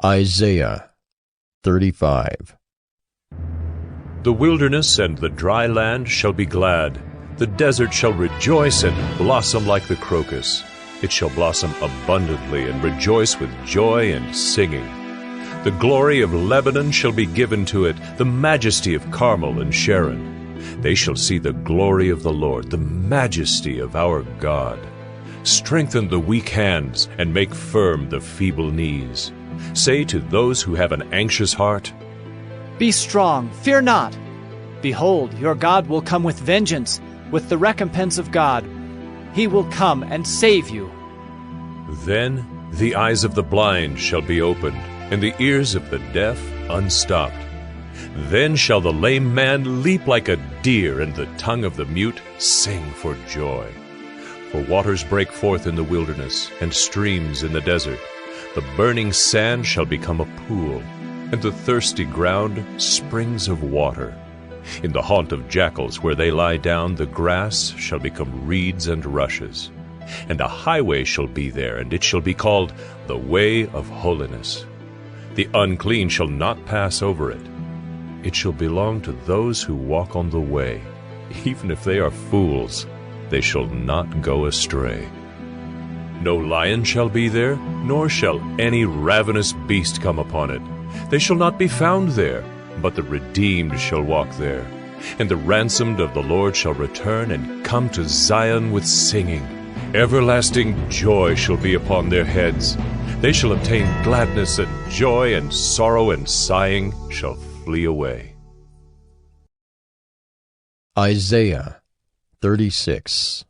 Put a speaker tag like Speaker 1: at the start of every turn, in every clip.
Speaker 1: Isaiah 35.
Speaker 2: The wilderness and the dry land shall be glad. The desert shall rejoice and blossom like the crocus. It shall blossom abundantly and rejoice with joy and singing. The glory of Lebanon shall be given to it, the majesty of Carmel and Sharon. They shall see the glory of the Lord, the majesty of our God. Strengthen the weak hands and make firm the feeble knees. Say to those who have an anxious heart,
Speaker 3: Be strong, fear not. Behold, your God will come with vengeance, with the recompense of God. He will come and save you.
Speaker 2: Then the eyes of the blind shall be opened, and the ears of the deaf unstopped. Then shall the lame man leap like a deer, and the tongue of the mute sing for joy. For waters break forth in the wilderness, and streams in the desert. The burning sand shall become a pool, and the thirsty ground springs of water. In the haunt of jackals where they lie down, the grass shall become reeds and rushes. And a highway shall be there, and it shall be called the way of holiness. The unclean shall not pass over it. It shall belong to those who walk on the way. Even if they are fools, they shall not go astray. No lion shall be there, nor shall any ravenous beast come upon it. They shall not be found there, but the redeemed shall walk there. And the ransomed of the Lord shall return and come to Zion with singing. Everlasting joy shall be upon their heads. They shall obtain gladness and joy, and sorrow and sighing shall flee away.
Speaker 1: Isaiah 36.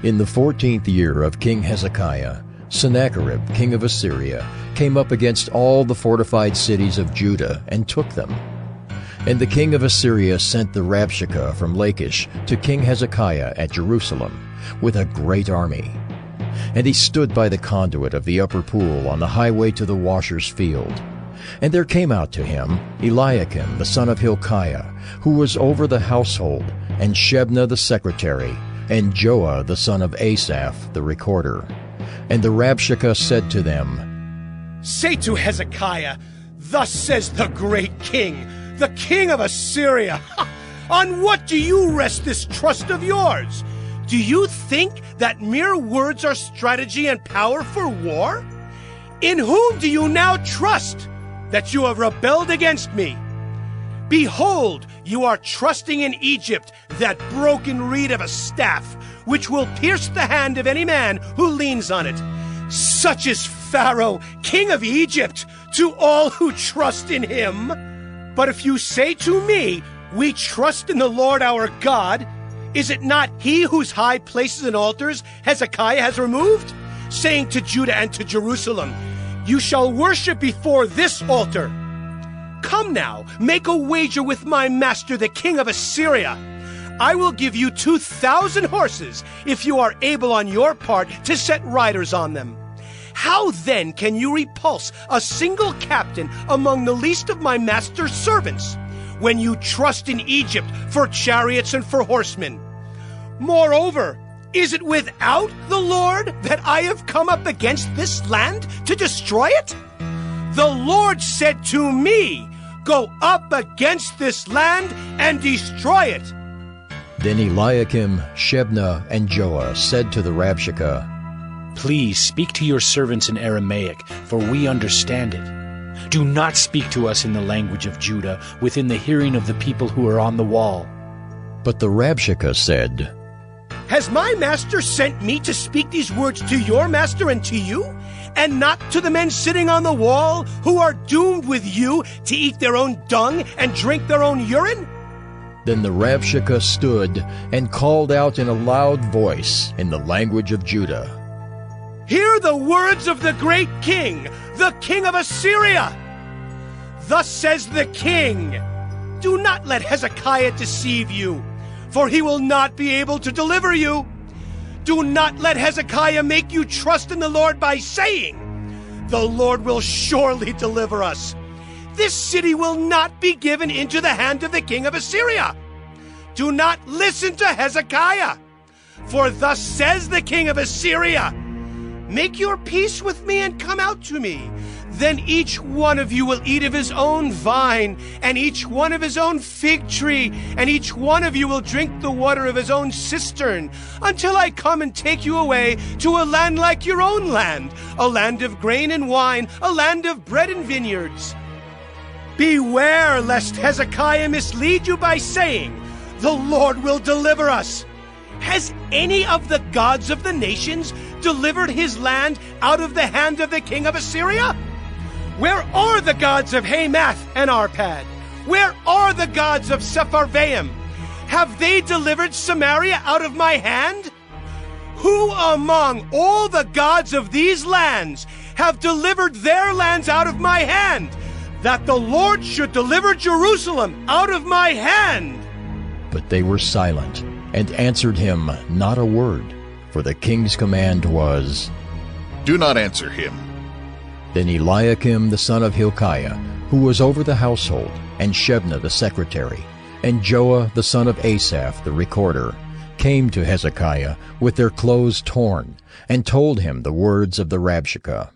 Speaker 1: In the 14th year of King Hezekiah, Sennacherib, king of Assyria, came up against all the fortified cities of Judah and took them. And the king of Assyria sent the Rabshakeh from Lachish to King Hezekiah at Jerusalem with a great army. And he stood by the conduit of the upper pool on the highway to the washer's field. And there came out to him Eliakim the son of Hilkiah, who was over the household, and Shebna the secretary, and Joah the son of Asaph the recorder. And the Rabshakeh said to them,
Speaker 4: Say to Hezekiah, Thus says the great king, the king of Assyria, On what do you rest this trust of yours? Do you think that mere words are strategy and power for war? In whom do you now trust, that you have rebelled against me? Behold, you are trusting in Egypt, that broken reed of a staff, which will pierce the hand of any man who leans on it. Such is Pharaoh, king of Egypt, to all who trust in him. But if you say to me, We trust in the Lord our God, is it not he whose high places and altars Hezekiah has removed, saying to Judah and to Jerusalem, You shall worship before this altar? Come now, make a wager with my master the king of Assyria. I will give you 2,000 horses if you are able on your part to set riders on them. How then can you repulse a single captain among the least of my master's servants, when you trust in Egypt for chariots and for horsemen? Moreover, is it without the Lord that I have come up against this land to destroy it? The Lord said to me, Go up against this land and destroy it.
Speaker 1: Then Eliakim, Shebna, and Joah said to the Rabshakeh,
Speaker 5: Please speak to your servants in Aramaic, for we understand it. Do not speak to us in the language of Judah, within the hearing of the people who are on the wall.
Speaker 1: But the Rabshakeh said,
Speaker 4: Has my master sent me to speak these words to your master and to you, and not to the men sitting on the wall, who are doomed with you to eat their own dung and drink their own urine?
Speaker 1: Then the Rabshakeh stood and called out in a loud voice in the language of Judah,
Speaker 4: Hear the words of the great king, the king of Assyria. Thus says the king, Do not let Hezekiah deceive you, for he will not be able to deliver you. Do not let Hezekiah make you trust in the Lord by saying, The Lord will surely deliver us. This city will not be given into the hand of the king of Assyria. Do not listen to Hezekiah, for thus says the king of Assyria, Make your peace with me and come out to me. Then each one of you will eat of his own vine, and each one of his own fig tree, and each one of you will drink the water of his own cistern, until I come and take you away to a land like your own land, a land of grain and wine, a land of bread and vineyards. Beware lest Hezekiah mislead you by saying, the Lord will deliver us. Has any of the gods of the nations delivered his land out of the hand of the king of Assyria? Where are the gods of Hamath and Arpad? Where are the gods of Sepharvaim? Have they delivered Samaria out of my hand? Who among all the gods of these lands have delivered their lands out of my hand, that the Lord should deliver Jerusalem out of my hand?
Speaker 1: But they were silent, and answered him not a word, for the king's command was,
Speaker 6: Do not answer him.
Speaker 1: Then Eliakim the son of Hilkiah, who was over the household, and Shebna the secretary, and Joah the son of Asaph the recorder, came to Hezekiah with their clothes torn, and told him the words of the Rabshakeh.